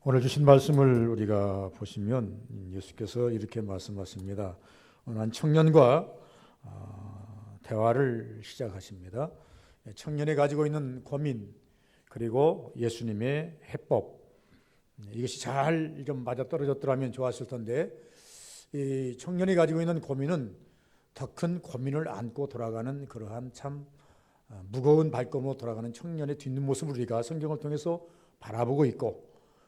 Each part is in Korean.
오늘 주신 말씀을 우리가 보시면 예수께서 이렇게 말씀하십니다. 한 청년과 대화를 시작하십니다. 청년이 가지고 있는 고민 그리고 예수님의 해법, 이것이 잘 좀 맞아떨어졌더라면 좋았을 텐데, 이 청년이 가지고 있는 고민은 더 큰 고민을 안고 돌아가는 그러한 참 무거운 발걸음으로 돌아가는 청년의 뒷모습을 우리가 성경을 통해서 바라보고 있고,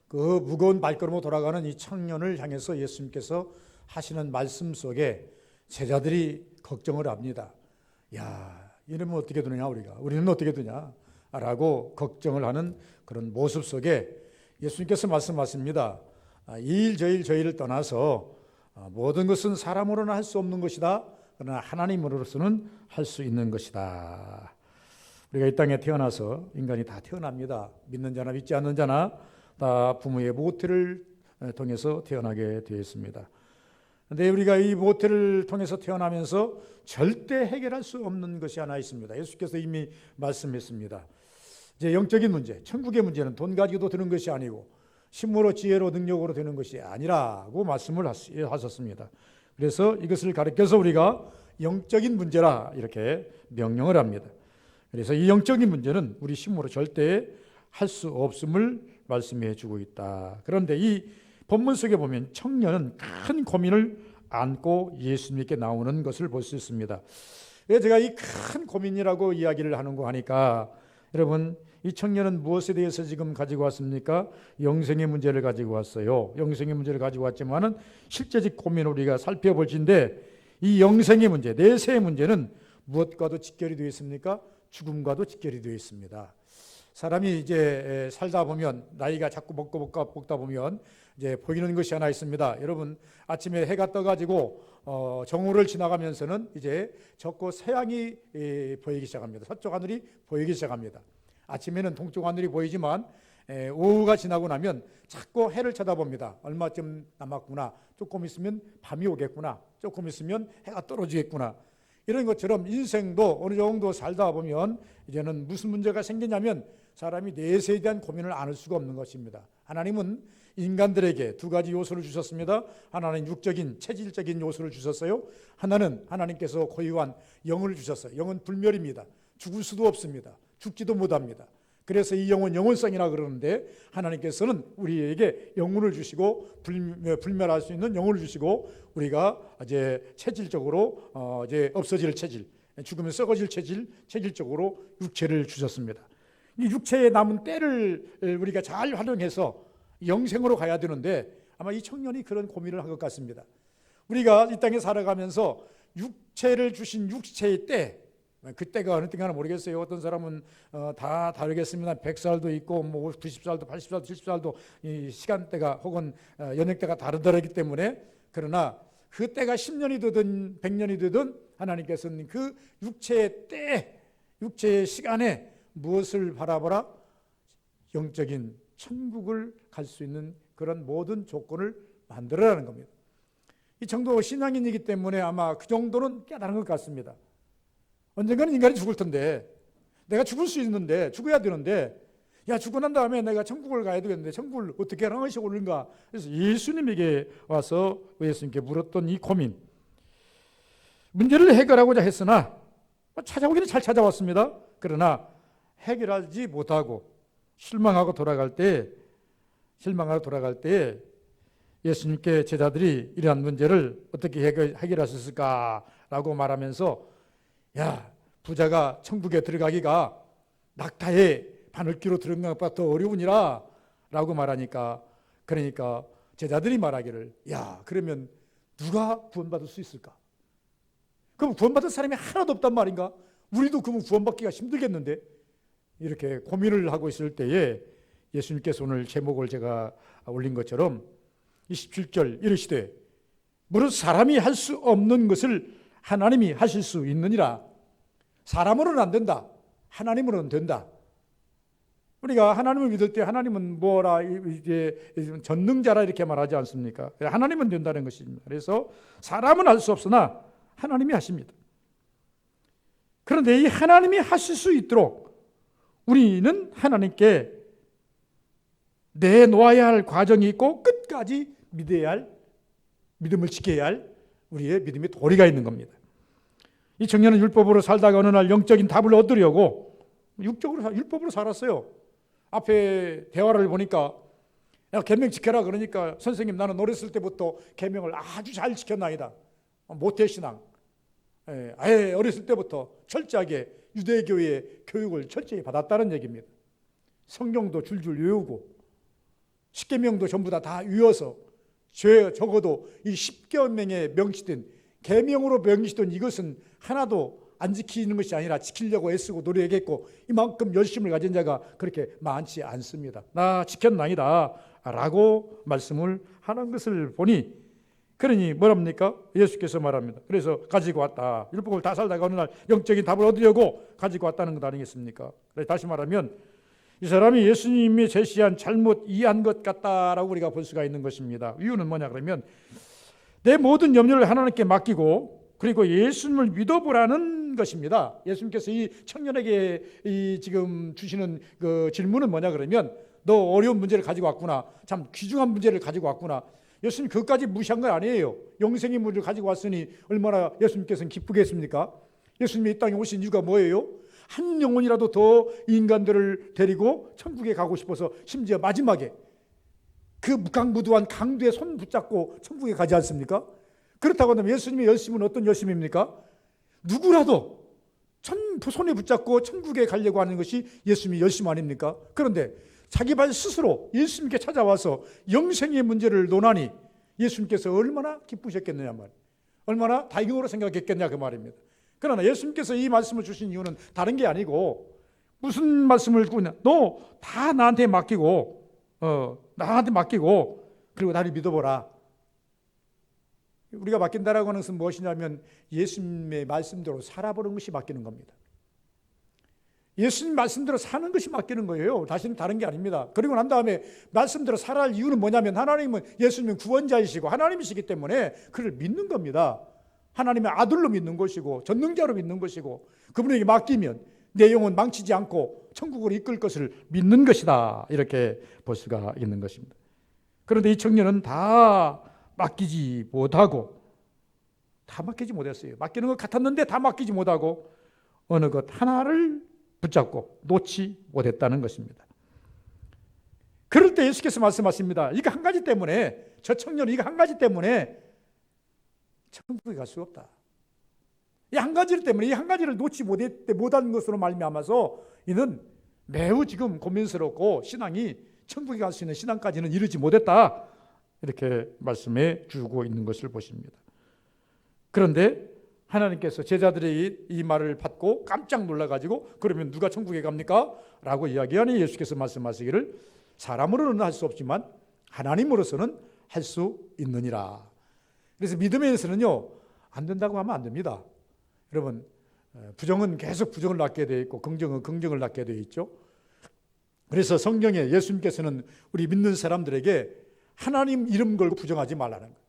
그 무거운 발걸음으로 돌아가는 이 청년을 향해서 예수님께서 하시는 말씀 속에 제자들이 걱정을 합니다. 야, 이러면 어떻게 되느냐, 우리는 어떻게 되냐 라고 걱정을 하는 그런 모습 속에 예수님께서 말씀하십니다. 이 일 저 일 저희를 떠나서 모든 것은 사람으로는 할 수 없는 것이다, 그러나 하나님으로서는 할 수 있는 것이다. 우리가 이 땅에 태어나서 인간이 다 태어납니다. 믿는 자나 믿지 않는 자나 다 부모의 모태를 통해서 태어나게 되어 있습니다. 그런데 우리가 이 모태를 통해서 태어나면서 절대 해결할 수 없는 것이 하나 있습니다. 예수께서 이미 말씀했습니다. 이제 영적인 문제, 천국의 문제는 돈 가지고도 되는 것이 아니고 힘으로, 지혜로, 능력으로 되는 것이 아니라고 말씀을 하셨습니다. 그래서 이것을 가르쳐서 우리가 영적인 문제라 이렇게 명령을 합니다. 그래서 이 영적인 문제는 우리 힘으로 절대 할 수 없음을 말씀해 주고 있다. 그런데 이 본문 속에 보면 청년은 큰 고민을 안고 예수님께 나오는 것을 볼 수 있습니다. 제가 이 큰 고민이라고 이야기를 하는 거 하니까, 여러분, 이 청년은 무엇에 대해서 지금 가지고 왔습니까? 영생의 문제를 가지고 왔어요. 영생의 문제를 가지고 왔지만은 실제적 고민을 우리가 살펴볼 텐데, 이 영생의 문제, 내세의 문제는 무엇과도 직결이 되어 있습니까? 죽음과도 직결이 되어 있습니다. 사람이 이제 살다 보면, 나이가 자꾸 먹다 보면 이제 보이는 것이 하나 있습니다. 여러분, 아침에 해가 떠가지고 정오를 지나가면서는 이제 적고 서양이 보이기 시작합니다. 서쪽 하늘이 보이기 시작합니다. 아침에는 동쪽 하늘이 보이지만 오후가 지나고 나면 자꾸 해를 쳐다봅니다. 얼마쯤 남았구나, 조금 있으면 밤이 오겠구나, 조금 있으면 해가 떨어지겠구나. 이런 것처럼 인생도 어느 정도 살다 보면 이제는 무슨 문제가 생기냐면 사람이 내세에 대한 고민을 안을 수가 없는 것입니다. 하나님은 인간들에게 두 가지 요소를 주셨습니다. 하나는 육적인 체질적인 요소를 주셨어요. 하나는 하나님께서 고유한 영을 주셨어요. 영은 불멸입니다. 죽을 수도 없습니다. 죽지도 못합니다. 그래서 이 영은 영원성이라 그러는데, 하나님께서는 우리에게 영혼을 주시고 불멸할 수 있는 영혼을 주시고, 우리가 이제 체질적으로 이제 없어질 체질, 죽으면 썩어질 체질적으로 육체를 주셨습니다. 이 육체에 남은 때를 우리가 잘 활용해서 영생으로 가야 되는데, 아마 이 청년이 그런 고민을 한 것 같습니다. 우리가 이 땅에 살아가면서 육체를 주신 육체의 때, 그때가 어느 때인가 모르겠어요. 어떤 사람은 다 다르겠습니다. 100살도 있고 뭐 90살도 80살도 70살도 이 시간대가 혹은 연령대가 다르기 때문에, 그러나 그 때가 10년이 되든 100년이 되든 하나님께서는 그 육체의 때, 육체의 시간에 무엇을 바라보라? 영적인 천국을 갈 수 있는 그런 모든 조건을 만들어라는 겁니다. 이 정도 신앙인이기 때문에 아마 그 정도는 깨달은 것 같습니다. 언젠가는 인간이 죽을 텐데, 내가 죽을 수 있는데, 죽어야 되는데, 야, 죽고 난 다음에 내가 천국을 가야 되겠는데 천국을 어떻게 하는 것이 옳은가? 그래서 예수님에게 와서 예수님께 물었던 이 고민, 문제를 해결하고자 했으나 찾아오기는 잘 찾아왔습니다. 그러나 해결하지 못하고 실망하고 돌아갈 때 예수님께 제자들이 이러한 문제를 어떻게 해결하셨을까라고 말하면서, 야, 부자가 천국에 들어가기가 낙타의 바늘귀로 들어간 것보다 더 어려우니라 라고 말하니까, 그러니까 제자들이 말하기를, 야, 그러면 누가 구원받을 수 있을까? 그럼 구원받을 사람이 하나도 없단 말인가? 우리도 그러면 구원받기가 힘들겠는데? 이렇게 고민을 하고 있을 때에 예수님께서 오늘 제목을 제가 올린 것처럼 27절 이르시되 무릇 사람이 할 수 없는 것을 하나님이 하실 수 있느니라. 사람으로는 안 된다, 하나님으로는 된다. 우리가 하나님을 믿을 때 하나님은 뭐라, 이제 전능자라 이렇게 말하지 않습니까? 하나님은 된다는 것입니다. 그래서 사람은 할 수 없으나 하나님이 하십니다. 그런데 이 하나님이 하실 수 있도록 우리는 하나님께 내놓아야 할 과정이 있고 끝까지 믿어야 할, 믿음을 지켜야 할 우리의 믿음의 도리가 있는 겁니다. 이 청년은 율법으로 살다가 어느 날 영적인 답을 얻으려고 율법으로 살았어요. 앞에 대화를 보니까 야, 계명 지켜라 그러니까 선생님 나는 어렸을 때부터 계명을 아주 잘 지켰나이다. 모태신앙. 아예 어렸을 때부터 철저하게 유대교의 교육을 철저히 받았다는 얘기입니다. 성경도 줄줄 외우고 십계명도 전부 다 외워서 죄 적어도 이 십계명에 명시된 계명으로 명시된 이것은 하나도 안 지키는 것이 아니라 지키려고 애쓰고 노력했고 이만큼 열심을 가진 자가 그렇게 많지 않습니다. 나 지켰나이다 라고 말씀을 하는 것을 보니 그러니 뭐랍니까? 예수께서 말합니다. 그래서 가지고 왔다. 율법을 다 살다가 어느 날 영적인 답을 얻으려고 가지고 왔다는 것 아니겠습니까? 다시 말하면 이 사람이 예수님이 제시한 잘못 이해한 것 같다라고 우리가 볼 수가 있는 것입니다. 이유는 뭐냐 그러면 내 모든 염려를 하나님께 맡기고 그리고 예수님을 믿어보라는 것입니다. 예수님께서 이 청년에게 지금 주시는 그 질문은 뭐냐 그러면 너 어려운 문제를 가지고 왔구나. 참 귀중한 문제를 가지고 왔구나. 예수님 그것까지 무시한 건 아니에요. 영생의 문제를 가지고 왔으니 얼마나 예수님께서는 기쁘겠습니까? 예수님이 이 땅에 오신 이유가 뭐예요? 한 영혼이라도 더 인간들을 데리고 천국에 가고 싶어서 심지어 마지막에 그 무강무도한 강도의 손 붙잡고 천국에 가지 않습니까? 그렇다고 하면 예수님의 열심은 어떤 열심입니까? 누구라도 손에 붙잡고 천국에 가려고 하는 것이 예수님의 열심 아닙니까? 그런데 자기 발 스스로 예수님께 찾아와서 영생의 문제를 논하니 예수님께서 얼마나 기쁘셨겠느냐 말이에요. 얼마나 다행으로 생각했겠냐 그 말입니다. 그러나 예수님께서 이 말씀을 주신 이유는 다른 게 아니고 무슨 말씀을 주냐? 너 다 나한테 맡기고 그리고 나를 믿어보라. 우리가 맡긴다라고 하는 것은 무엇이냐면 예수님의 말씀대로 살아보는 것이 맡기는 겁니다. 예수님 말씀대로 사는 것이 맡기는 거예요. 다른 게 아닙니다. 그리고 난 다음에 말씀대로 살아야 할 이유는 뭐냐면 하나님은 예수님은 구원자이시고 하나님이시기 때문에 그를 믿는 겁니다. 하나님의 아들로 믿는 것이고 전능자로 믿는 것이고 그분에게 맡기면 내 영혼 망치지 않고 천국으로 이끌 것을 믿는 것이다. 이렇게 볼 수가 있는 것입니다. 그런데 이 청년은 다 맡기지 못했어요. 맡기는 것 같았는데 다 맡기지 못하고 어느 것 하나를 붙잡고 놓지 못했다는 것입니다. 그럴 때 예수께서 말씀하십니다. 이거 한 가지 때문에 저 청년은 이거 한 가지 때문에 천국에 갈 수 없다. 이 한 가지 때문에 이 한 가지를 놓지 못한 것으로 말미암아서 이는 매우 지금 고민스럽고 신앙이 천국에 갈 수 있는 신앙까지는 이르지 못했다. 이렇게 말씀해 주고 있는 것을 보십니다. 그런데 하나님께서 제자들의 이 말을 받고 깜짝 놀라가지고 그러면 누가 천국에 갑니까? 라고 이야기하니 예수께서 말씀하시기를 사람으로는 할 수 없지만 하나님으로서는 할 수 있느니라. 그래서 믿음에서는요 안 된다고 하면 안 됩니다. 여러분 부정은 계속 부정을 낳게 되어 있고 긍정은 긍정을 낳게 되어 있죠. 그래서 성경에 예수님께서는 우리 믿는 사람들에게 하나님 이름 걸고 부정하지 말라는 거예요.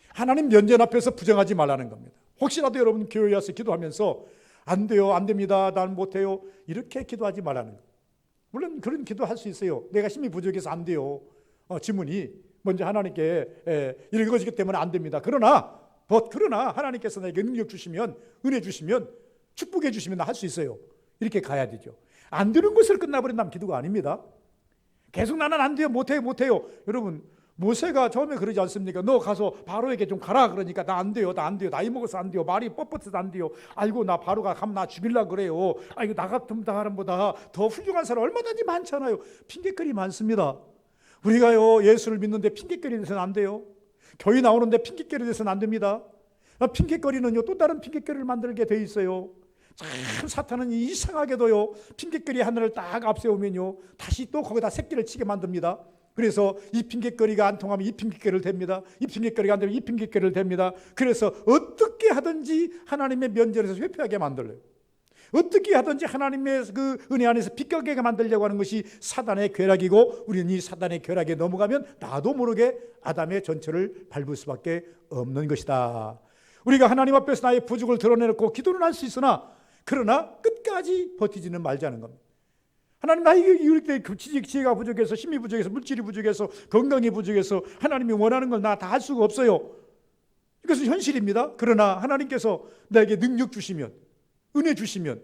하나님 면전 앞에서 부정하지 말라는 겁니다. 혹시라도 여러분 교회에 와서 기도하면서 안 돼요, 안 됩니다, 난 못해요 이렇게 기도하지 말라는 거예요. 물론 그런 기도할 수 있어요. 내가 힘이 부족해서 안 돼요. 지문이 먼저 하나님께 읽어지기 때문에 안 됩니다. 그러나 하나님께서 나에게 능력 주시면 은혜 주시면 축복해 주시면 할 수 있어요. 이렇게 가야 되죠. 안 되는 것을 끝나버린다면 기도가 아닙니다. 계속 나는 안 돼요, 못해요. 여러분 모세가 처음에 그러지 않습니까? 너 가서 바로에게 좀 가라 그러니까 나 안 돼요. 나이 먹어서 안 돼요. 말이 뻣뻣해서 안 돼요. 아이고 나 바로가 가면 나 죽이려고 그래요. 아이고 나 같은 사람보다 더 훌륭한 사람 얼마든지 많잖아요. 핑계거리 많습니다. 우리가요 예수를 믿는데 핑계거리 돼서는 안 돼요. 교회 나오는데 핑계거리 돼서는 안 됩니다. 핑계거리는요 또 다른 핑계거리를 만들게 돼 있어요. 참 사탄은 이상하게도요 핑계거리 하나를 딱 앞세우면요 다시 또 거기다 새끼를 치게 만듭니다. 그래서 이 핑계거리가 안 통하면 이 핑계거리를 댑니다. 이 핑계거리가 안 되면 이 핑계거리를 댑니다. 그래서 어떻게 하든지 하나님의 면전에서 회피하게 만들어요. 어떻게 하든지 하나님의 그 은혜 안에서 비껴게 만들려고 하는 것이 사단의 궤락이고 우리는 이 사단의 궤락에 넘어가면 나도 모르게 아담의 전철을 밟을 수밖에 없는 것이다. 우리가 하나님 앞에서 나의 부족을 드러내놓고 기도는 할 수 있으나 그러나 끝까지 버티지는 말자는 겁니다. 하나님 나 이렇게 지혜가 부족해서, 힘이 부족해서, 물질이 부족해서, 건강이 부족해서 하나님이 원하는 걸 나 다 할 수가 없어요. 이것은 현실입니다. 그러나 하나님께서 나에게 능력 주시면, 은혜 주시면,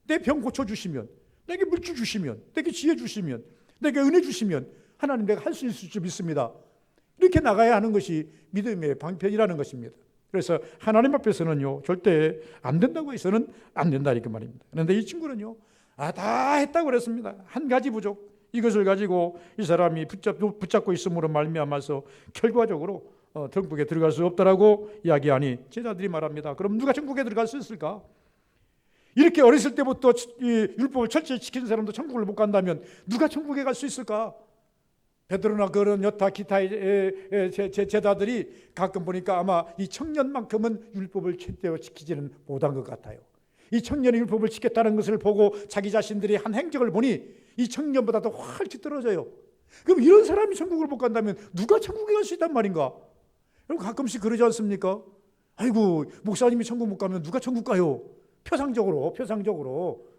내 병 고쳐주시면, 내게 물질 주시면, 내게 지혜 주시면, 내게 은혜 주시면 하나님 내가 할 수 있을 줄 믿습니다. 이렇게 나가야 하는 것이 믿음의 방편이라는 것입니다. 그래서 하나님 앞에서는요 절대 안 된다고 해서는 안 된다 이렇게 말입니다. 그런데 이 친구는요 다 했다고 그랬습니다. 한 가지 부족, 이것을 가지고 이 사람이 붙잡고 있음으로 말미암아서 결과적으로 천국에 들어갈 수 없다라고 이야기하니 제자들이 말합니다. 그럼 누가 천국에 들어갈 수 있을까? 이렇게 어렸을 때부터 이 율법을 철저히 지키는 사람도 천국을 못 간다면 누가 천국에 갈 수 있을까? 베드로나 그런 여타 기타의 제자들이 가끔 보니까 아마 이 청년만큼은 율법을 제대로 지키지는 못한 것 같아요. 이 청년이 율법을 지켰다는 것을 보고 자기 자신들이 한 행적을 보니 이 청년보다도 훨씬 떨어져요. 그럼 이런 사람이 천국을 못 간다면 누가 천국에 갈 수 있단 말인가? 여러분 가끔씩 그러지 않습니까? 아이고 목사님이 천국 못 가면 누가 천국 가요? 표상적으로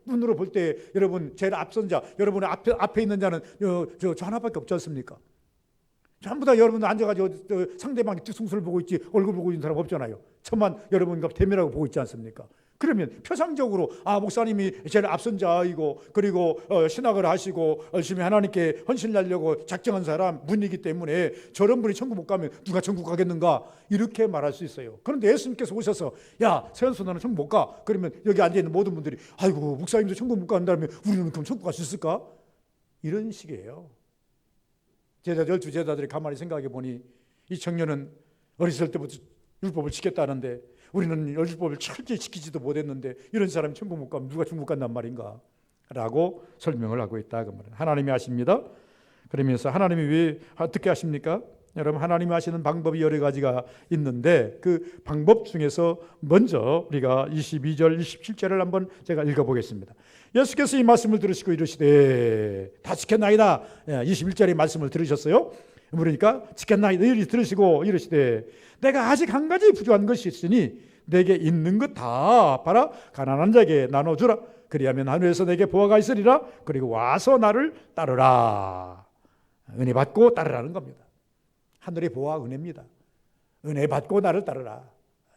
눈으로 볼 때 여러분 제일 앞선 자, 여러분 앞에 있는 자는 저 하나밖에 없지 않습니까? 전부 다 여러분 앉아가지고 상대방의 뒤숭수를 보고 있지 얼굴 보고 있는 사람 없잖아요. 천만 여러분과 대면하고 보고 있지 않습니까? 그러면 표상적으로 목사님이 제일 앞선 자이고 그리고 신학을 하시고 열심히 하나님께 헌신하려고 작정한 사람 분이기 때문에 저런 분이 천국 못 가면 누가 천국 가겠는가 이렇게 말할 수 있어요. 그런데 예수님께서 오셔서 야 서현수 너는 천국 못 가. 그러면 여기 앉아있는 모든 분들이 아이고 목사님도 천국 못 간다면 우리는 그럼 천국 갈 수 있을까? 이런 식이에요. 열두 제자들이 가만히 생각해 보니 이 청년은 어렸을 때부터 율법을 지켰다는데 우리는 율법을 철저히 지키지도 못했는데 이런 사람이 천국 못 가면 누가 천국 간단 말인가? 라고 설명을 하고 있다 그 말이에요. 하나님이 하십니다. 그러면서 하나님이 왜 어떻게 하십니까? 여러분 하나님이 하시는 방법이 여러 가지가 있는데 그 방법 중에서 먼저 우리가 22절 27절을 한번 제가 읽어보겠습니다. 예수께서 이 말씀을 들으시고 이르시되 다 지켰나이다. 21절의 말씀을 들으셨어요. 그러니까 지켰나이다 들으시고 이르시되 내가 아직 한 가지 부족한 것이 있으니 내게 있는 것 다 팔아 가난한 자에게 나눠주라. 그리하면 하늘에서 내게 보화가 있으리라. 그리고 와서 나를 따르라. 은혜 받고 따르라는 겁니다. 하늘의 보화 은혜입니다. 은혜 받고 나를 따르라.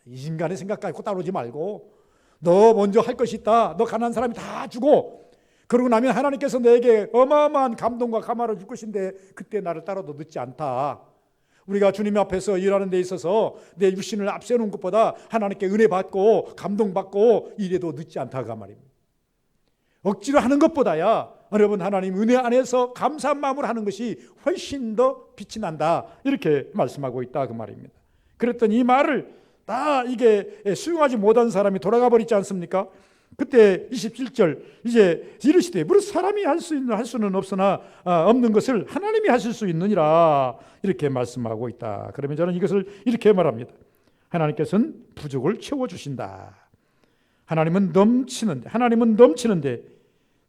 이 인간의 생각 갖고 따르지 말고 너 먼저 할 것이 있다. 너 가난한 사람이 다 주고 그러고 나면 하나님께서 내게 어마어마한 감동과 감화를 줄 것인데 그때 나를 따라도 늦지 않다. 우리가 주님 앞에서 일하는 데 있어서 내 육신을 앞세우는 것보다 하나님께 은혜 받고 감동받고 이래도 늦지 않다가 말입니다. 억지로 하는 것보다야 여러분 하나님 은혜 안에서 감사한 마음으로 하는 것이 훨씬 더 빛이 난다 이렇게 말씀하고 있다 그 말입니다. 그랬더니 이 말을 다 이게 수용하지 못한 사람이 돌아가 버리지 않습니까? 그때 27절 이제 이르시되 무릇 사람이 할 수는 없으나 없는 것을 하나님이 하실 수 있느니라 이렇게 말씀하고 있다. 그러면 저는 이것을 이렇게 말합니다. 하나님께서는 부족을 채워주신다. 하나님은 넘치는데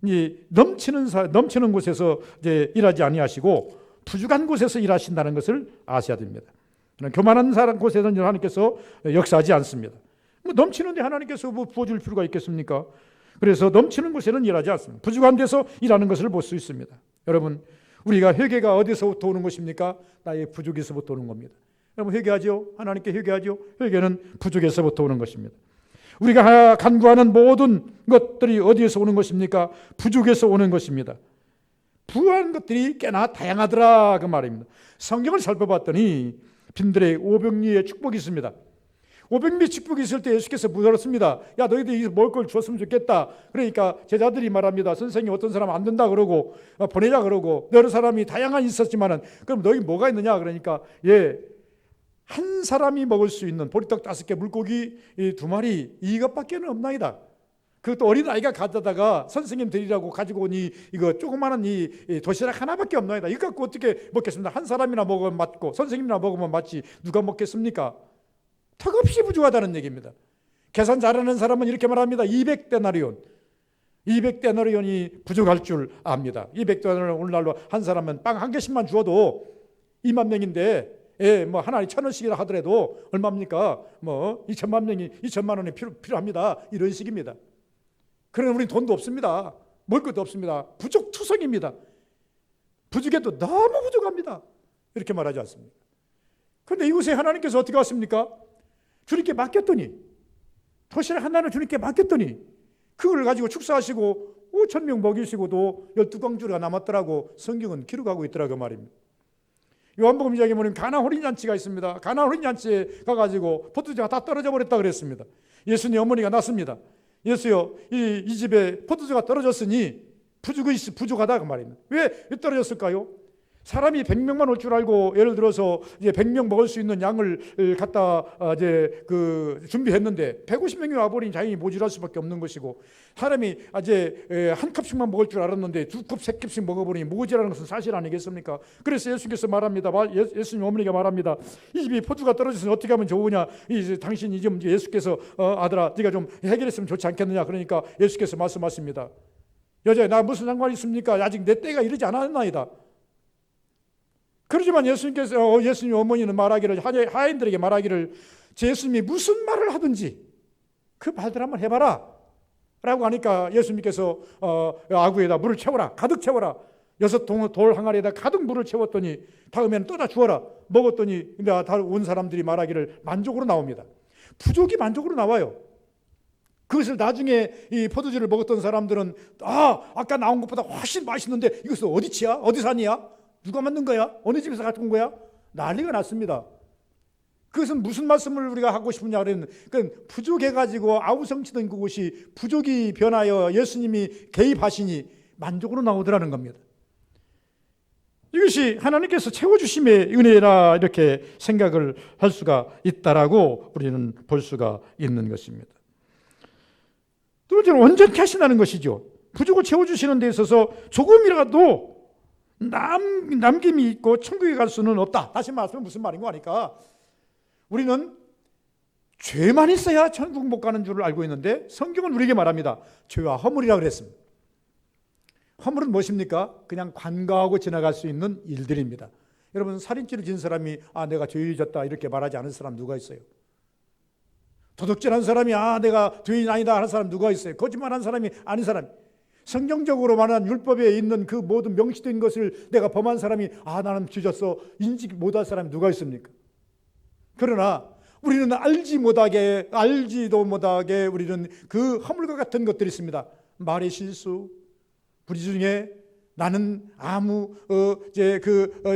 이 넘치는 곳에서 이제 일하지 아니하시고 부족한 곳에서 일하신다는 것을 아셔야 됩니다. 교만한 곳에서는 하나님께서 역사하지 않습니다. 넘치는데 하나님께서 부어줄 필요가 있겠습니까? 그래서 넘치는 곳에는 일하지 않습니다. 부족한 데서 일하는 것을 볼 수 있습니다. 여러분 우리가 회개가 어디서부터 오는 것입니까? 나의 부족에서부터 오는 겁니다. 여러분 회개하죠? 하나님께 회개하죠? 회개는 부족에서부터 오는 것입니다. 우리가 간구하는 모든 것들이 어디에서 오는 것입니까? 부족에서 오는 것입니다. 부유한 것들이 꽤나 다양하더라 그 말입니다. 성경을 살펴봤더니 빈들의 오병이의 축복이 있습니다. 오병이의 축복이 있을 때 예수께서 물었습니다. 야 너희들이 먹을 걸 줬으면 좋겠다. 그러니까 제자들이 말합니다. 선생님 어떤 사람 안 된다 그러고 보내자 그러고 여러 사람이 다양한 있었지만은 그럼 너희 뭐가 있느냐 그러니까 한 사람이 먹을 수 있는 보리떡 5개 물고기 2마리 이것밖에 없나이다. 그것도 어린아이가 가져다가 선생님 드리라고 가지고 오니 이거 조그마한 이 도시락 하나밖에 없나이다. 이거 갖고 어떻게 먹겠습니까? 한 사람이나 먹으면 맞고 선생님이나 먹으면 맞지 누가 먹겠습니까? 턱없이 부족하다는 얘기입니다. 계산 잘하는 사람은 이렇게 말합니다. 200데나리온이 부족할 줄 압니다. 200데나리온 오늘날로 한 사람은 빵 한 개씩만 주어도 2만 명인데 뭐 하나에 1,000원씩이라 하더라도 얼마입니까? 뭐 2천만 원이 필요합니다. 이런 식입니다. 그러나 우리는 돈도 없습니다. 먹을 것도 없습니다. 부족투성입니다. 부족해도 너무 부족합니다. 이렇게 말하지 않습니까? 그런데 이곳에 하나님께서 어떻게 왔습니까? 주님께 맡겼더니, 도시락 하나를 주님께 맡겼더니 그걸 가지고 축사하시고 5,000명 먹이시고도 12광주가 남았더라고 성경은 기록하고 있더라고 말입니다. 요한복음 이야기에 보면 가나 혼인잔치가 있습니다. 가나 혼인잔치에 가가지고 포도주가 다 떨어져 버렸다 그랬습니다. 예수님 어머니가 낳습니다. 예수여, 이 집에 포도주가 떨어졌으니 부족하다 그 말입니다. 왜 떨어졌을까요? 사람이 100명만 올 줄 알고 예를 들어서 이제 100명 먹을 수 있는 양을 갖다 이제 준비했는데 150명이 와버린 자연히 모자랄 수밖에 없는 것이고, 사람이 이제 한 컵씩만 먹을 줄 알았는데 2컵, 3컵씩 먹어버리니 모자라는 것은 사실 아니겠습니까? 그래서 예수께서 말합니다. 예수님 어머니가 말합니다. 이 집이 포도가 떨어져서 어떻게 하면 좋으냐? 당신이 좀 예수께서 아들아, 네가 좀 해결했으면 좋지 않겠느냐? 그러니까 예수께서 말씀하십니다. 여자야, 나 무슨 상관이 있습니까? 아직 내 때가 이르지 않았나이다. 그러지만 예수님 어머니는 말하기를, 하인들에게 말하기를, 예수님이 무슨 말을 하든지 그 말들 한번 해봐라 라고 하니까 예수님께서 아구에다 물을 채워라, 가득 채워라. 6돌 항아리에다 가득 물을 채웠더니 다음에는 떠다 주어라. 먹었더니 다 온 사람들이 말하기를 만족으로 나옵니다. 부족이 만족으로 나와요. 그것을 나중에 이 포도주를 먹었던 사람들은 아까 나온 것보다 훨씬 맛있는데 이것은 어디치야? 어디 산이야? 누가 만든 거야? 어느 집에서 갖고 온 거야? 난리가 났습니다. 그것은 무슨 말씀을 우리가 하고 싶으냐 그러면, 그건 부족해가지고 아우성치던 그곳이 부족이 변하여 예수님이 개입하시니 만족으로 나오더라는 겁니다. 이것이 하나님께서 채워주심의 은혜라 이렇게 생각을 할 수가 있다라고 우리는 볼 수가 있는 것입니다. 두 번째는 온전케 하신다는 것이죠. 부족을 채워주시는 데 있어서 조금이라도 남김이 있고 천국에 갈 수는 없다. 다시 말하면 무슨 말인 거 아니까, 우리는 죄만 있어야 천국 못 가는 줄을 알고 있는데 성경은 우리에게 말합니다. 죄와 허물이라 그랬습니다. 허물은 무엇입니까? 그냥 관과하고 지나갈 수 있는 일들입니다. 여러분, 살인죄를 지은 사람이 내가 죄를 졌다 이렇게 말하지 않은 사람 누가 있어요? 도둑질한 사람이 내가 죄인 아니다 하는 사람 누가 있어요? 거짓말한 사람이 아닌 사람. 성경적으로 말하는 율법에 있는 그 모든 명시된 것을 내가 범한 사람이 나는 죄졌어 인지 못할 사람이 누가 있습니까? 그러나 우리는 알지도 못하게 우리는 그 허물과 같은 것들이 있습니다. 말의 실수, 우리 중에 나는 아무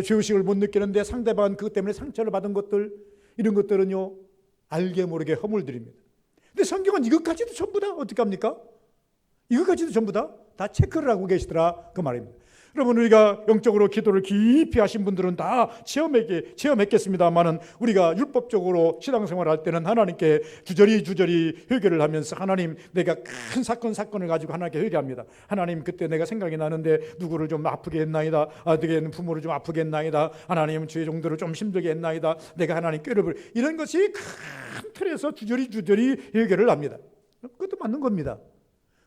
죄의식을 못 느끼는데 상대방은 그것 때문에 상처를 받은 것들, 이런 것들은요 알게 모르게 허물들입니다. 근데 성경은 이것까지도 전부 다 어떻게 합니까? 이것까지도 전부 다 체크를 하고 계시더라 그 말입니다. 여러분, 우리가 영적으로 기도를 깊이 하신 분들은 다 체험했겠습니다만은, 우리가 율법적으로 신앙생활을 할 때는 하나님께 주저리 회개를 하면서, 하나님, 내가 큰 사건을 가지고 하나님께 회개합니다. 하나님, 그때 내가 생각이 나는데 누구를 좀 아프게 했나이다. 아들에게는 부모를 좀 아프게 했나이다. 하나님, 주의 종들을 좀 힘들게 했나이다. 내가 하나님 꾀를 이런 것이 큰 틀에서 주저리 회개를 합니다. 그것도 맞는 겁니다.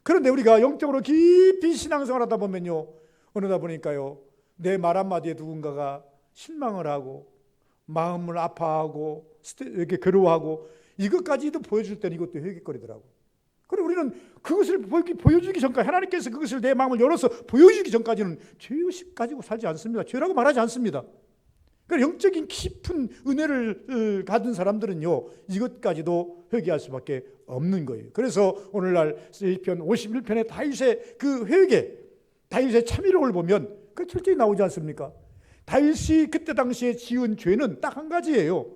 그런데 우리가 영적으로 깊이 신앙생활을 하다 보면요, 어느다 보니까요, 내 말 한마디에 누군가가 실망을 하고 마음을 아파하고 이렇게 괴로워하고, 이것까지도 보여줄 때는 이것도 회개거리더라고. 그리고 우리는 그것을 보여주기 전까지, 하나님께서 그것을 내 마음을 열어서 보여주기 전까지는 죄의식 가지고 살지 않습니다. 죄라고 말하지 않습니다. 그러니까 영적인 깊은 은혜를 받은 사람들은요, 이것까지도 회개할 수밖에 없는 거예요. 그래서 오늘날 시편 51편의 다윗의 그 회개, 다윗의 참회록을 보면 그 철저히 나오지 않습니까? 다윗이 그때 당시에 지은 죄는 딱 한 가지예요.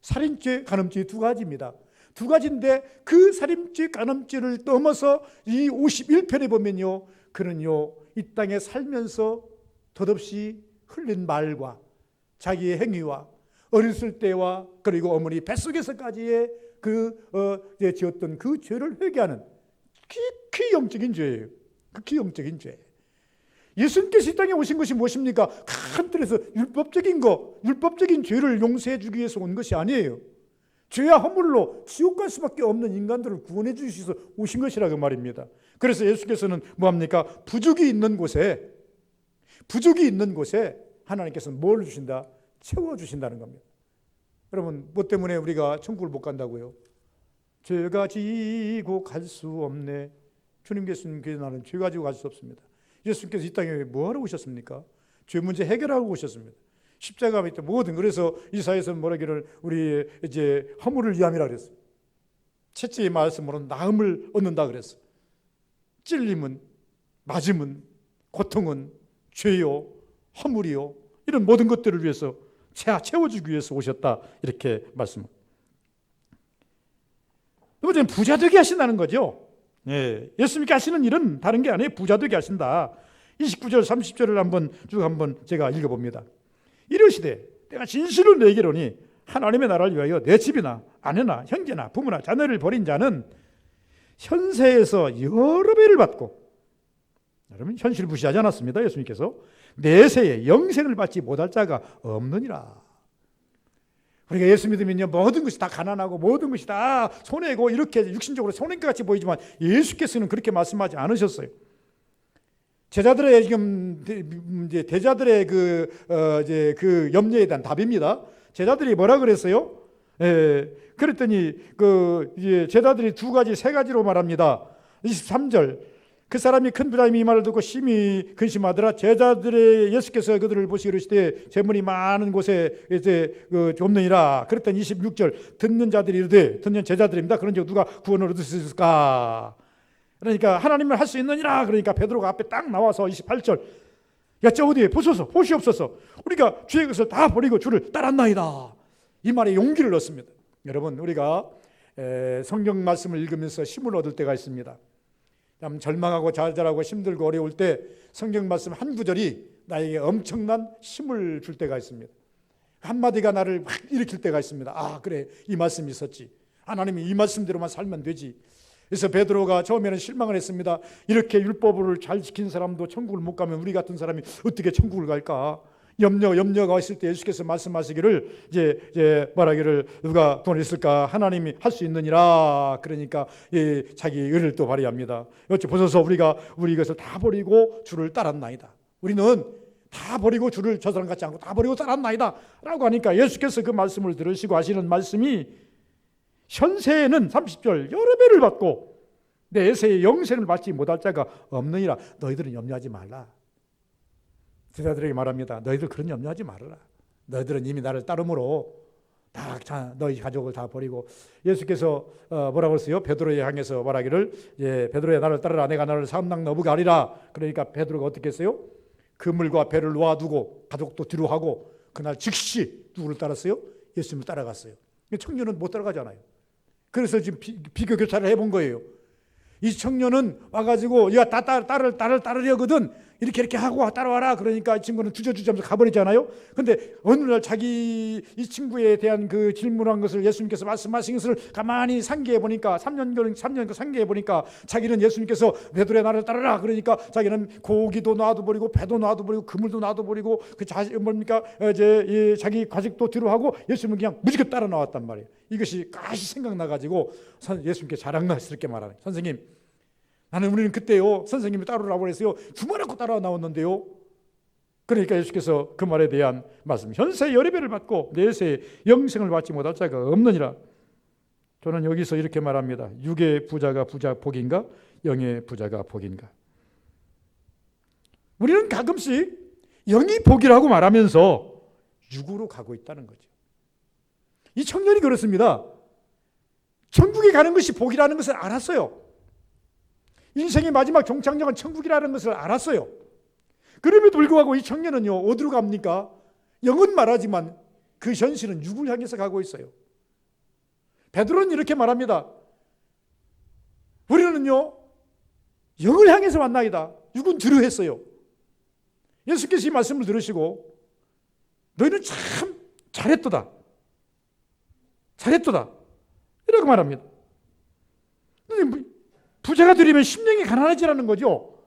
살인죄, 간음죄 2가지입니다. 2가지인데 그 살인죄, 간음죄를 넘어서 이 51편에 보면요, 그는요 이 땅에 살면서 덧없이 흘린 말과 자기의 행위와 어렸을 때와 그리고 어머니 뱃속에서까지의 지었던 그 죄를 회개하는 극히 영적인 죄예요. 극히 영적인 죄. 예수님께서 이 땅에 오신 것이 무엇입니까? 큰 틀에서 율법적인 죄를 용서해 주기 위해서 온 것이 아니에요. 죄와 허물로 지옥 갈 수밖에 없는 인간들을 구원해 주시기 위해서 오신 것이라고 말입니다. 그래서 예수께서는 뭐합니까? 부족이 있는 곳에 하나님께서는 뭘 주신다? 채워주신다는 겁니다. 여러분, 뭐 때문에 우리가 천국을 못 간다고요? 죄가 지고 갈 수 없네. 주님께서 나는 죄 가지고 갈 수 없습니다. 예수님께서 이 땅에 뭐하러 오셨습니까? 죄 문제 해결하고 오셨습니다. 십자가 밑에 모든, 그래서 이사야서 뭐라기를 우리 이제 허물을 위함이라 그랬어요. 첫째의 말씀으로 나음을 얻는다 그랬어요. 찔림은, 맞음은, 고통은 죄요, 허물이요, 이런 모든 것들을 위해서 채워주기 위해서 오셨다, 이렇게 말씀. 두 번째는 부자 되게 하신다는 거죠. 예수님께 하시는 일은 다른 게 아니에요. 부자 되게 하신다. 29절 30절을 한번 제가 읽어봅니다. 이르시되 내가 진실로 내게로니 하나님의 나라를 위하여 내 집이나 아내나 형제나 부모나 자녀를 버린 자는 현세에서 여러 배를 받고, 여러분 현실 무시하지 않았습니다. 예수님께서 내세에 영생을 받지 못할 자가 없느니라. 우리가 예수 믿으면요, 모든 것이 다 가난하고 모든 것이 다 손해고 이렇게 육신적으로 손해인 것 같이 보이지만 예수께서는 그렇게 말씀하지 않으셨어요. 제자들의 지금 이제 대자들의 그 염려에 대한 답입니다. 제자들이 뭐라 그랬어요? 그랬더니 이제 제자들이 세 가지로 말합니다. 23절. 그 사람이 큰 부자임이 이 말을 듣고 심히 근심하더라. 제자들의 예수께서 그들을 보시고 이르시되 재물이 많은 곳에 이제 없느니라. 그랬더니 26절. 듣는 자들이 이르되, 듣는 제자들입니다. 그런즉 누가 구원을 얻을 수 있을까? 그러니까 하나님을 할 수 있느니라. 그러니까 베드로가 앞에 딱 나와서 28절. 야, 저 어디에 보소서, 보시옵소서. 우리가 주의 것을 다 버리고 주를 따랐나이다. 이 말에 용기를 얻습니다. 여러분, 우리가 성경 말씀을 읽으면서 힘을 얻을 때가 있습니다. 참 절망하고 좌절하고 힘들고 어려울 때 성경 말씀 한 구절이 나에게 엄청난 힘을 줄 때가 있습니다. 한마디가 나를 막 일으킬 때가 있습니다. 아, 그래, 이 말씀이 있었지. 하나님이 이 말씀대로만 살면 되지. 그래서 베드로가 처음에는 실망을 했습니다. 이렇게 율법을 잘 지킨 사람도 천국을 못 가면 우리 같은 사람이 어떻게 천국을 갈까? 염려가 있을 때 예수께서 말씀하시기를 이제 말하기를 누가 구원을 있을까? 하나님이 할 수 있느니라. 그러니까 자기 의를 또 발휘합니다. 어찌 보소서 우리가 우리 것을 다 버리고 주를 따랐나이다. 우리는 다 버리고 주를 저 사람 같지 않고 다 버리고 따랐나이다 라고 하니까 예수께서 그 말씀을 들으시고 하시는 말씀이 현세에는 30절 여러 배를 받고 내세에 영생을 받지 못할 자가 없느니라. 너희들은 염려하지 말라. 제자들에게 말합니다. 너희들 그런 염려하지 말아라. 너희들은 이미 나를 따름으로 다 너희 가족을 다 버리고, 예수께서 뭐라고 했어요? 베드로에 향해서 말하기를 베드로야 나를 따르라. 내가 너를 삼당 너무 가리라. 그러니까 베드로가 어떻게 했어요? 그물과 배를 놓아두고 가족도 뒤로 하고 그날 즉시 누구를 따랐어요? 예수님을 따라갔어요. 청년은 못 따라가잖아요. 그래서 지금 비교 교차를 해본 거예요. 이 청년은 와가지고 야 딸을 따르려거든 이렇게 하고 따라와라. 그러니까 이 친구는 주저주저하면서 가버리잖아요. 근데 어느 날 자기 이 친구에 대한 그 질문한 것을 예수님께서 말씀하신 것을 가만히 상기해 보니까 3년 상기해 보니까 자기는 예수님께서 베드로야 나를 따르라 그러니까 자기는 고기도 놔둬버리고 배도 놔둬버리고 그물도 놔둬버리고 자기 가족도 뒤로 하고 예수님은 그냥 무지개 따라 나왔단 말이에요. 이것이 가시 생각나가지고 예수님께 자랑스럽게 말하는, 선생님 우리는 그때요 선생님이 따르라고 그랬어요. 주머니고 따라 나왔는데요. 그러니까 예수께서 그 말에 대한 말씀, 현세 여러 배를 받고 내세 영생을 받지 못할 자가 없느니라. 저는 여기서 이렇게 말합니다. 육의 부자가 복인가 영의 부자가 복인가. 우리는 가끔씩 영이 복이라고 말하면서 육으로 가고 있다는 거죠. 이 청년이 그렇습니다. 천국에 가는 것이 복이라는 것을 알았어요. 인생의 마지막 종착역은 천국이라는 것을 알았어요. 그럼에도 불구하고 이 청년은요 어디로 갑니까? 영은 말하지만 그 현실은 육을 향해서 가고 있어요. 베드로는 이렇게 말합니다. 우리는요 영을 향해서 왔나이다. 육은 뒤로 했어요. 예수께서 이 말씀을 들으시고 너희는 참 잘했도다 이라고 말합니다. 부자가 되려면 심령이 가난해지라는 거죠.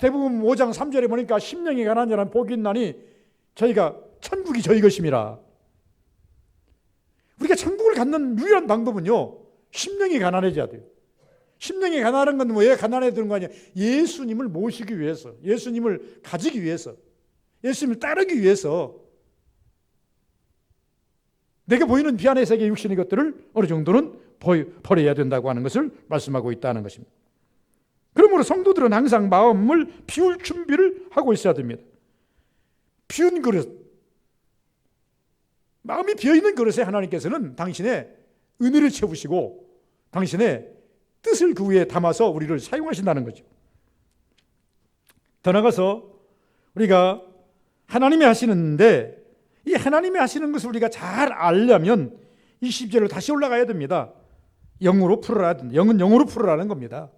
대부분 5장 3절에 보니까 심령이 가난한 자는 복이 있나니 저희가 천국이 저희 것임이라. 우리가 천국을 갖는 유일한 방법은요 심령이 가난해져야 돼요. 심령이 가난한 건 왜 가난해지는 거 아니야? 예수님을 모시기 위해서, 예수님을 가지기 위해서, 예수님을 따르기 위해서 내가 보이는 비안의 세계 육신의 것들을 어느 정도는 버려야 된다고 하는 것을 말씀하고 있다는 것입니다. 그러므로 성도들은 항상 마음을 비울 준비를 하고 있어야 됩니다. 비운 그릇, 마음이 비어있는 그릇에 하나님께서는 당신의 은혜를 채우시고 당신의 뜻을 그 위에 담아서 우리를 사용하신다는 거죠. 더 나아가서 우리가 하나님이 하시는데 이 하나님이 하시는 것을 우리가 잘 알려면 20절로 다시 올라가야 됩니다. 영으로 풀어라. 영은 영으로 풀어라는 겁니다.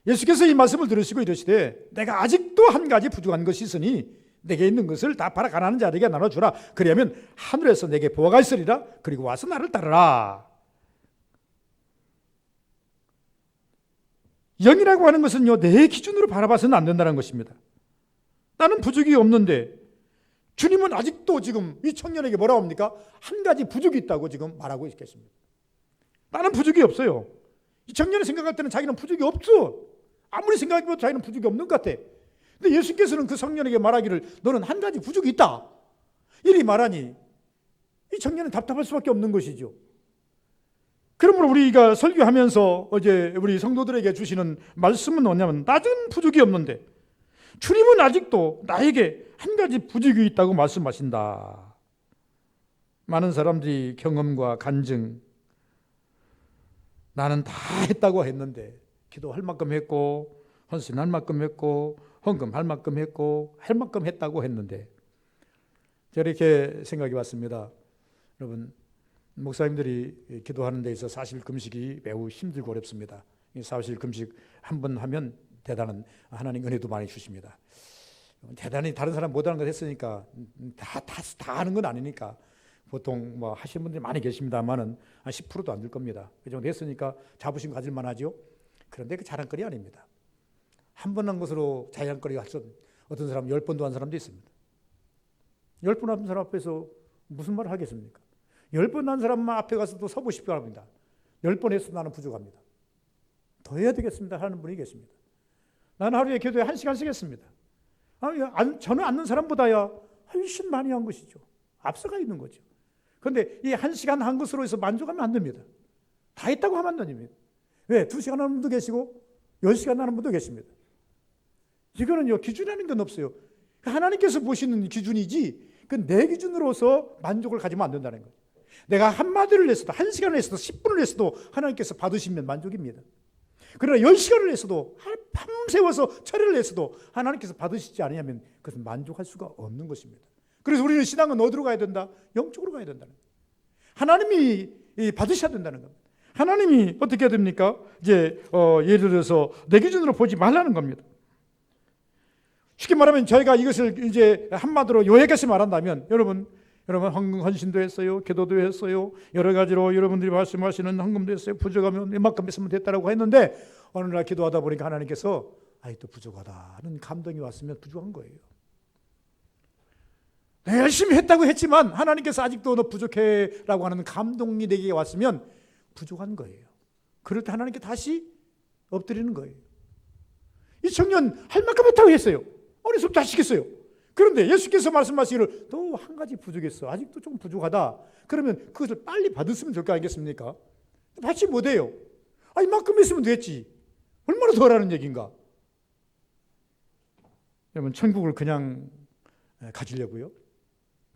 예수께서 이 말씀을 들으시고 이러시되 내가 아직도 한 가지 부족한 것이 있으니 내게 있는 것을 다 팔아 가난한 자에게 나눠주라. 그리하면 하늘에서 내게 보화가 있으리라. 그리고 와서 나를 따르라. 영이라고 하는 것은요, 내 기준으로 바라봐서는 안 된다는 것입니다. 나는 부족이 없는데 주님은 아직도 지금 이 청년에게 뭐라고 합니까? 한 가지 부족이 있다고 지금 말하고 있겠습니다. 나는 부족이 없어요. 이 청년이 생각할 때는 자기는 부족이 없어. 아무리 생각해도 자기는 부족이 없는 것 같아. 근데 예수께서는 그 청년에게 말하기를 너는 한 가지 부족이 있다. 이리 말하니 이 청년은 답답할 수밖에 없는 것이죠. 그러므로 우리가 설교하면서 어제 우리 성도들에게 주시는 말씀은 뭐냐면 낮은 부족이 없는데 주님은 아직도 나에게 한 가지 부족이 있다고 말씀하신다. 많은 사람들이 경험과 간증, 나는 다 했다고 했는데 기도할 만큼 했고 헌신할 만큼 했고 헌금할 만큼 했고 할 만큼 했다고 했는데 저렇게 생각해 봤습니다. 여러분, 목사님들이 기도하는 데 있어서 40일 금식이 매우 힘들고 어렵습니다. 40일 금식 한 번 하면 대단한 하나님 은혜도 많이 주십니다. 대단히 다른 사람 못하는 것 했으니까 다 하는 건 아니니까 보통 뭐 하시는 분들이 많이 계십니다만은 한 10%도 안 될 겁니다. 그 정도 했으니까 자부심 가질 만하죠. 그런데 그 자랑거리 아닙니다. 한 번 한 것으로 자랑거리가 어떤 사람 10번도 한 사람도 있습니다. 10번 한 사람 앞에서 무슨 말을 하겠습니까? 10번 한 사람만 앞에 가서 또 서고 싶어 합니다. 10번 했으면 나는 부족합니다. 더 해야 되겠습니다 하는 분이 계십니다. 나는 하루에 기도에 1시간씩 했습니다. 저는 앉는 사람보다야 훨씬 많이 한 것이죠. 앞서가 있는 거죠. 그런데 이 1시간 한 것으로 해서 만족하면 안 됩니다. 다 했다고 하면 안 됩니다. 왜? 2시간 하는 분도 계시고 10시간 하는 분도 계십니다. 이거는요, 기준이라는 건 없어요. 하나님께서 보시는 기준이지 그 내 기준으로서 만족을 가지면 안 된다는 거예요. 내가 한마디를 했어도 1시간을 했어도 10분을 했어도 하나님께서 받으시면 만족입니다. 그러나 10시간을 했어도 밤새워서 철회를 했어도 하나님께서 받으시지 않으면 그것은 만족할 수가 없는 것입니다. 그래서 우리는 신앙은 어디로 가야 된다? 영적으로 가야 된다는 거예요. 하나님이 받으셔야 된다는 겁니다. 하나님이 어떻게 해야 됩니까? 이제 예를 들어서 내 기준으로 보지 말라는 겁니다. 쉽게 말하면 저희가 이것을 이제 한마디로 요약해서 말한다면 여러분 헌신도 했어요. 기도도 했어요. 여러 가지로 여러분들이 말씀하시는 헌금도 했어요. 부족하면 이만큼 했으면 됐다라고 했는데 어느 날 기도하다 보니까 하나님께서 또 부족하다는 감동이 왔으면 부족한 거예요. 내가 열심히 했다고 했지만 하나님께서 아직도 너 부족해라고 하는 감동이 내게 왔으면 부족한 거예요. 그럴 때 하나님께 다시 엎드리는 거예요. 이 청년 할 만큼 했다고 했어요. 어디서부터 하시겠어요? 그런데 예수께서 말씀하시기를 너 한 가지 부족했어. 아직도 좀 부족하다. 그러면 그것을 빨리 받았으면 좋을 거 아니겠습니까? 받지 못해요. 이만큼 했으면 됐지. 얼마나 더 하라는 얘기인가? 여러분, 천국을 그냥 가지려고요?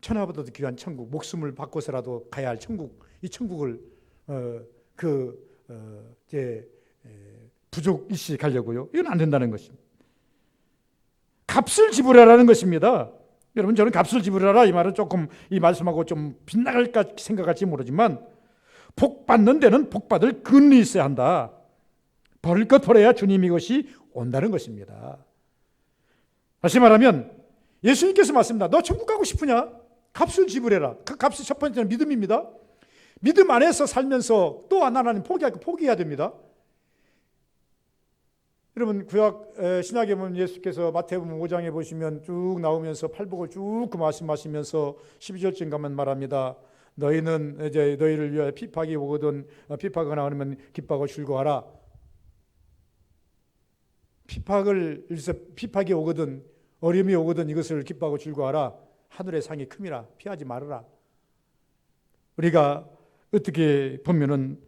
천하보다도 귀한 천국, 목숨을 바꿔서라도 가야 할 천국, 이 천국을 부족 일시 가려고요? 이건 안 된다는 것입니다. 값을 지불하라는 것입니다. 여러분, 저는 값을 지불하라 이 말은 조금 이 말씀하고 좀 빗나갈까 생각할지 모르지만 복 받는 데는 복 받을 근이 있어야 한다. 버릴 것 버려야 주님 이것이 온다는 것입니다. 다시 말하면 예수님께서 말씀합니다. 너 천국 가고 싶으냐? 값을 지불해라. 그 값이 첫 번째는 믿음입니다. 믿음 안에서 살면서 또 하나는 포기해야 됩니다. 여러분, 구약 신약에 보면 예수께서 마태복음 5장에 보시면 쭉 나오면서 팔복을 쭉 그 말씀하시면서 12절쯤 가면 말합니다. 너희는 이제 너희를 위하여 핍박이 오거든 핍박이 나오면 기뻐하고 즐거워하라. 핍박이 오거든 어려움이 오거든 이것을 기뻐하고 즐거워하라. 하늘의 상이 큼이라 피하지 말아라. 우리가 어떻게 보면은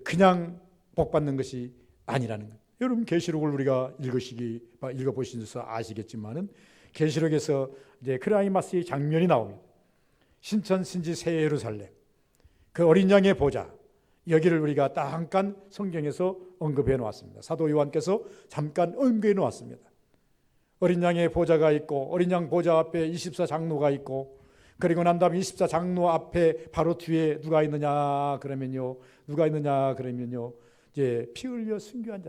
그냥 복 받는 것이 아니라는 거예요. 여러분 계시록을 우리가 읽어보시면서 아시겠지만은 계시록에서 이제 크라이마스의 장면이 나옵니다. 신천 신지 새 예루살렘, 그 어린 양의 보좌, 여기를 우리가 잠깐 성경에서 언급해 놓았습니다. 사도 요한께서 잠깐 언급해 놓았습니다. 어린 양의 보좌가 있고 어린 양 보좌 앞에 24 장로가 있고, 그리고 난 다음에 24 장로 앞에 바로 뒤에 누가 있느냐 그러면요, 이제 피 흘려 순교한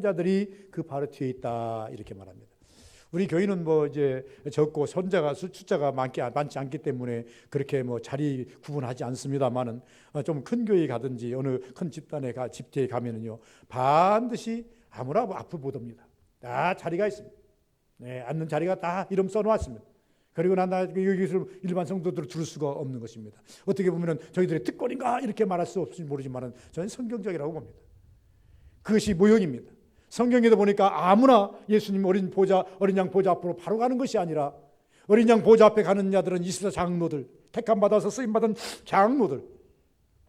자들이 그 바로 뒤에 있다, 이렇게 말합니다. 우리 교인은 이제 적고 숫자가 많지 않기 때문에 그렇게 자리 구분하지 않습니다만은, 좀 큰 교회 가든지 어느 큰 집회에 가면은요, 반드시 아무나 앞을 못 옵니다. 다 자리가 있습니다. 네, 앉는 자리가 다 이름 써놓았습니다. 그리고 난 여기서 일반 성도들을 줄 수가 없는 것입니다. 어떻게 보면은 저희들의 특권인가 이렇게 말할 수 없을지 모르지만은 저는 성경적이라고 봅니다. 그것이 모형입니다. 성경에도 보니까 아무나 예수님 어린 양 보좌 앞으로 바로 가는 것이 아니라, 어린 양 보좌 앞에 가는 자들은 24 장로들, 택함 받아서 쓰임 받은 장로들,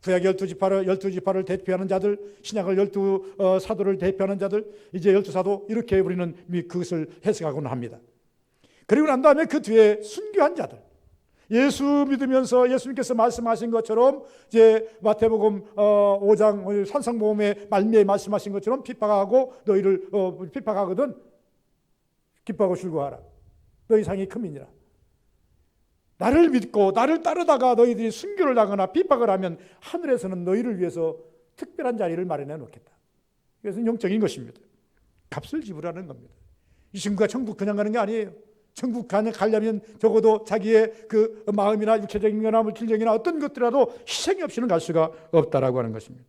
구약 12지파를 대표하는 자들, 신약을 12사도를 대표하는 자들, 이제 12사도, 이렇게 우리는 그것을 해석하고는 합니다. 그리고 난 다음에 그 뒤에 순교한 자들, 예수 믿으면서 예수님께서 말씀하신 것처럼 이제 마태복음 5장 산상보험의 말미에 말씀하신 것처럼 핍박하고 너희를 핍박하거든 기뻐하고 즐거워하라. 너희 상이 크민이라. 나를 믿고 나를 따르다가 너희들이 순교를 당하나 핍박을 하면 하늘에서는 너희를 위해서 특별한 자리를 마련해 놓겠다. 이것은 영적인 것입니다. 값을 지불하는 겁니다. 이 친구가 천국 그냥 가는 게 아니에요. 천국 가려면 적어도 자기의 그 마음이나 육체적인 거나 물질적이나 어떤 것들이라도 희생이 없이는 갈 수가 없다라고 하는 것입니다.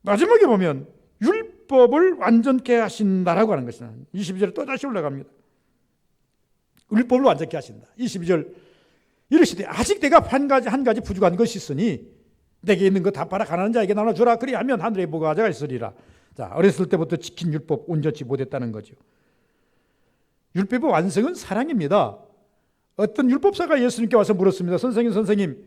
마지막에 보면 율법을 완전케 하신다라고 하는 것이다. 22절에 또다시 올라갑니다. 율법을 완전케 하신다. 22절 이르시되 아직 내가 한 가지 부족한 것이 있으니 내게 있는 것 다 팔아 가난한 자에게 나눠주라. 그리하면 하늘에 뭐가 가져가 있으리라. 자, 어렸을 때부터 지킨 율법 온전치 못했다는 거죠. 율법의 완성은 사랑입니다. 어떤 율법사가 예수님께 와서 물었습니다. 선생님,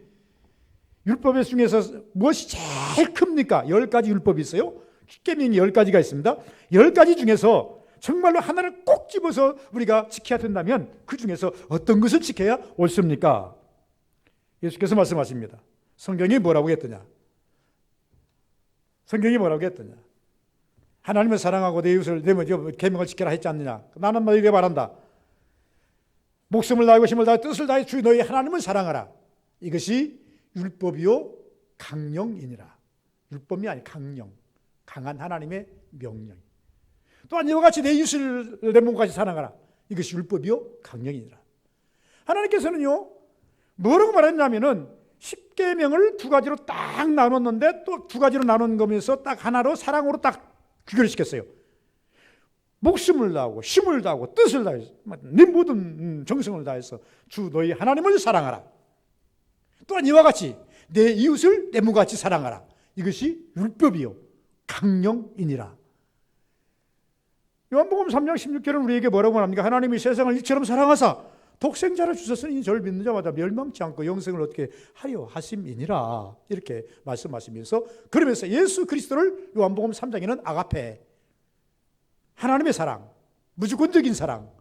율법 중에서 무엇이 제일 큽니까? 10가지 율법이 있어요. 십계명이 10가지가 있습니다. 10가지 중에서 정말로 하나를 꼭 집어서 우리가 지켜야 된다면 그 중에서 어떤 것을 지켜야 옳습니까? 예수께서 말씀하십니다. 성경이 뭐라고 했더냐? 하나님을 사랑하고 내 이웃을 내 계명을 지켜라 했지 않느냐? 나는 이렇게 말한다. 목숨을 다하고 힘을 다하고 뜻을 다해 주 너희 하나님을 사랑하라. 이것이 율법이요 강령이니라. 율법이 아니 강령, 강한 하나님의 명령. 또한 이와 같이 내 이웃을 내 몸같이 사랑하라. 이것이 율법이요 강령이니라. 하나님께서는요 뭐라고 말했냐면은 10계명을 2가지로 딱 나눴는데 또 2가지로 나눈 거면서 딱 하나로 사랑으로 딱 귀결시켰어요. 목숨을 다하고 힘을 다하고 뜻을 다해서 네 모든 정성을 다해서 주 너희 하나님을 사랑하라. 또한 이와 같이 내 이웃을 내 몸같이 사랑하라. 이것이 율법이요 강령이니라. 요한복음 3장 16절은 우리에게 뭐라고 합니까? 하나님이 세상을 이처럼 사랑하사 독생자를 주셨으니 저를 믿는 자마다 멸망치 않고 영생을 얻게 하려 하심이니라. 이렇게 말씀하시면서, 그러면서 예수 그리스도를 요한복음 3장에는 아가페, 하나님의 사랑, 무조건적인 사랑,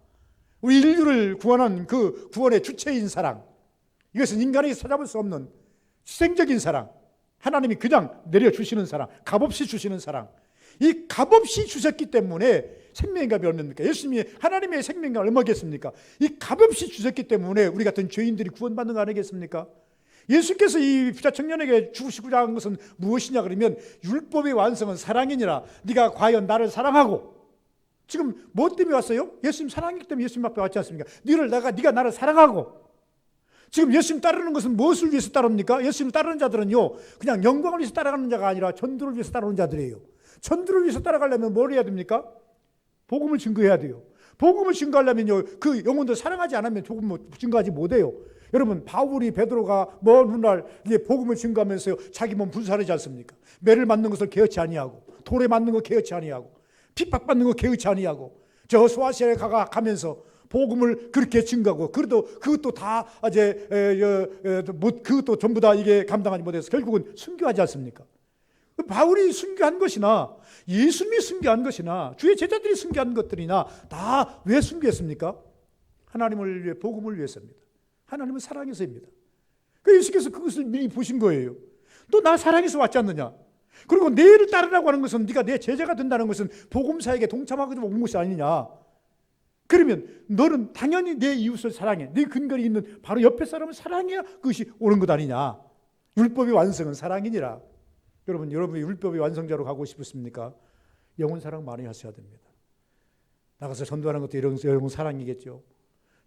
우리 인류를 구원한 그 구원의 주체인 사랑, 이것은 인간이 찾아볼 수 없는 희생적인 사랑, 하나님이 그냥 내려주시는 사랑, 값없이 주시는 사랑, 이 값없이 주셨기 때문에 생명값이 얼마입니까? 예수님이 하나님의 생명값 얼마겠습니까? 이 값없이 주셨기 때문에 우리 같은 죄인들이 구원받는 거 아니겠습니까? 예수께서 이 부자 청년에게 주시고자 한 것은 무엇이냐 그러면 율법의 완성은 사랑이니라. 네가 과연 나를 사랑하고, 지금 뭐 때문에 왔어요? 예수님 사랑이기 때문에 예수님 앞에 왔지 않습니까? 네가 나를 사랑하고. 지금 예수님 따르는 것은 무엇을 위해서 따릅니까? 예수님 따르는 자들은요 그냥 영광을 위해서 따라가는 자가 아니라 전도를 위해서 따르는 자들이에요. 전도를 위해서 따라가려면 뭘 해야 됩니까? 복음을 증거해야 돼요. 복음을 증거하려면요 그 영혼들 사랑하지 않으면 복음을 증거하지 못해요. 여러분 바울이 베드로가 먼 훗날 이제 복음을 증거하면서 자기 몸 불사르지 않습니까? 매를 맞는 것을 개의치 아니하고, 돌에 맞는 것 개의치 아니하고, 핍박받는 것 개의치 아니하고, 저 소아시아에 가면서 복음을 그렇게 증거하고, 그래도 그것도 다 그것도 전부 다 이게 감당하지 못해서 결국은 순교하지 않습니까? 바울이 순교한 것이나 예수님이 순교한 것이나 주의 제자들이 순교한 것들이나 다 왜 순교했습니까? 하나님을 위해, 복음을 위해서입니다. 하나님을 사랑해서입니다. 그 예수께서 그것을 미리 보신 거예요. 또 나 사랑해서 왔지 않느냐? 그리고 내를 따르라고 하는 것은, 네가 내 제자가 된다는 것은 복음사에게 동참하게 온 것이 아니냐? 그러면 너는 당연히 내 이웃을 사랑해. 네 근거리 있는 바로 옆에 사람을 사랑해야 그것이 옳은 것 아니냐? 율법의 완성은 사랑이니라. 여러분이 율법의 완성자로 가고 싶으십니까? 영혼 사랑 많이 하셔야 됩니다. 나가서 전도하는 것도 여러분 사랑이겠죠.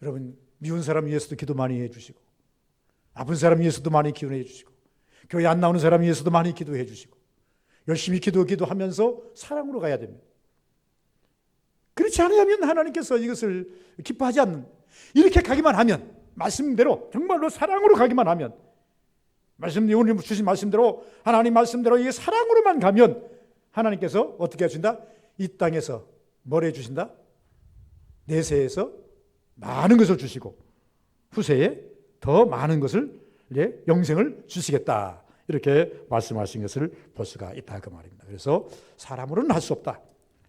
여러분 미운 사람 위해서도 기도 많이 해주시고, 아픈 사람 위해서도 많이 기도해 주시고, 교회 안 나오는 사람 위해서도 많이 기도해 주시고, 열심히 기도하면서 사랑으로 가야 됩니다. 그렇지 않으면 하나님께서 이것을 기뻐하지 않는, 이렇게 가기만 하면, 말씀대로 정말로 사랑으로 가기만 하면, 오늘 주신 말씀대로, 하나님 말씀대로 이 사랑으로만 가면 하나님께서 어떻게 하신다? 이 땅에서 뭘 해주신다? 내세에서 많은 것을 주시고 후세에 더 많은 것을, 영생을 주시겠다, 이렇게 말씀하신 것을 볼 수가 있다, 그 말입니다. 그래서 사람으로는 할 수 없다,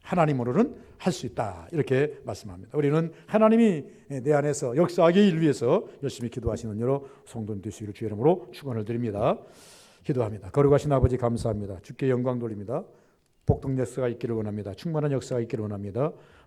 하나님으로는 할 수 있다, 이렇게 말씀합니다. 우리는 하나님이 내 안에서 역사하기 위해서 열심히 기도하시는 여러 성도님 되시기를 주의 이름으로 축원을 드립니다. 기도합니다. 거룩하신 아버지 감사합니다. 주께 영광 돌립니다. 복동 역사가 있기를 원합니다. 충만한 역사가 있기를 원합니다.